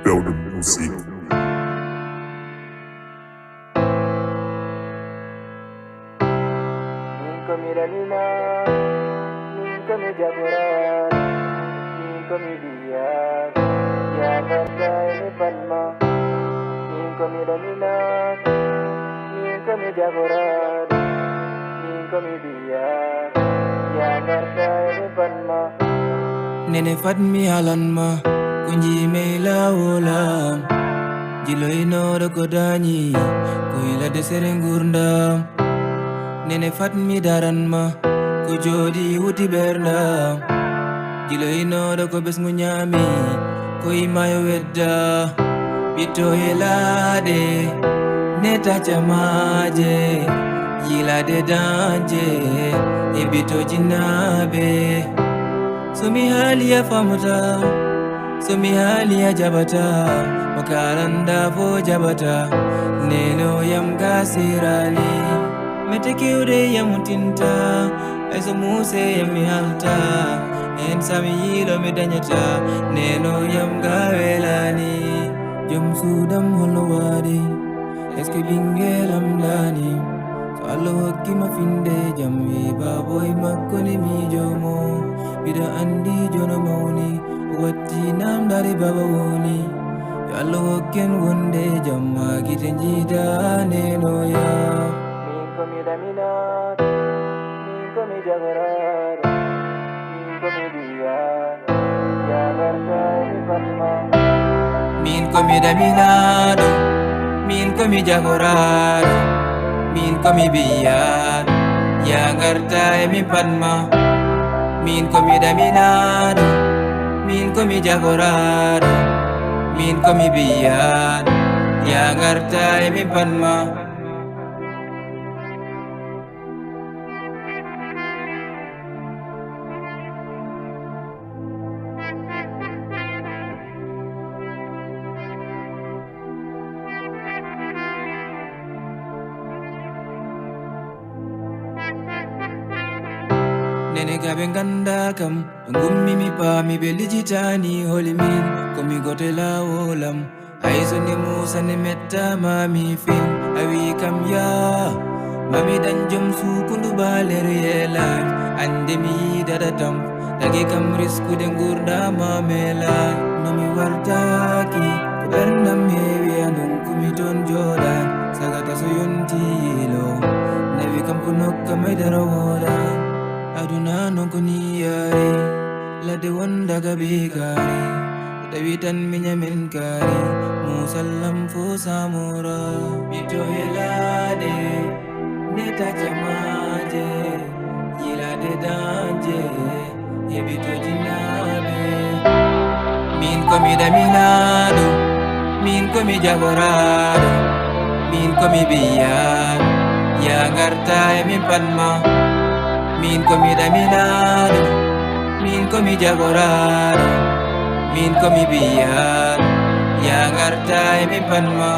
Bell de musique. Minko mi Ramina, Minko mi Jagoran, Minko mi Bian, Yagarta mi Padma. Minko mi Ramina, Minko mi Jagoran, Minko mi Bian, Yagarta mi Padma. Nene Fatmi Alanma, Kunji Mela Olam, Jiloino Kodani, Kuila de Serengurdam. Nene Fatmi Daranma, ko jodi wuti berna. Jilo inoɗo ko bes munyami, ko imayo wedda. Bito helade, neta chamaje, yilade danje, e bito jinabe. Somi hali ya famuta, somi hali ya jabata, makaranda fo jabata, neno yam gasirali. Metekiude ya mutinta, eso muse ya mihalta. En sami yilo medanyata, neno yam gavelani. Jom sudam holowadi, eske bingelam lani. So allo hokki mafinde jamwi baboy makoni mi jomo. Bida andi jono mauni, watti nam dari baba woni. Yo allo hokken wonde jamma gite njida neno ya. Minko mi Daminat, Minko mi Jagorar, Minko mi Bian, Yagarta mi Padma. Minko mi Daminat, Minko mi Jagorar, Minko mi Bian, Yagarta mi Padma. Minko mi Daminat, Minko mi Jagorar, Minko mi Bian, Yagarta mi Padma. Nene gabe ganda kam, ngummi mi pa mi be lijitani holimin, komi gotela wolam. Aizo ni musa ne metta mami fin, awi kam ya. Mami dan jom su kundu baler yelan, ande mi dadatam, dagi kam risku den gurda mamela. Nomi wartaki, kubernam hewi anung kumiton jodan, sagata so yontilo, nevi kam kunok kamay darawodan. Aduna nongkoni yare, lade wanda gabigari, tawitan minyamin kari, musallam fo samura. Bito helade, neta chamaje, yilade danje, yebito jinabe. Min komi Daminado, min komi Jagorar, min komi Bian, Yagarta mi Padma. Min komi Daminat, min komi Jagorar, min komi Bian, Yagarta mi Padma.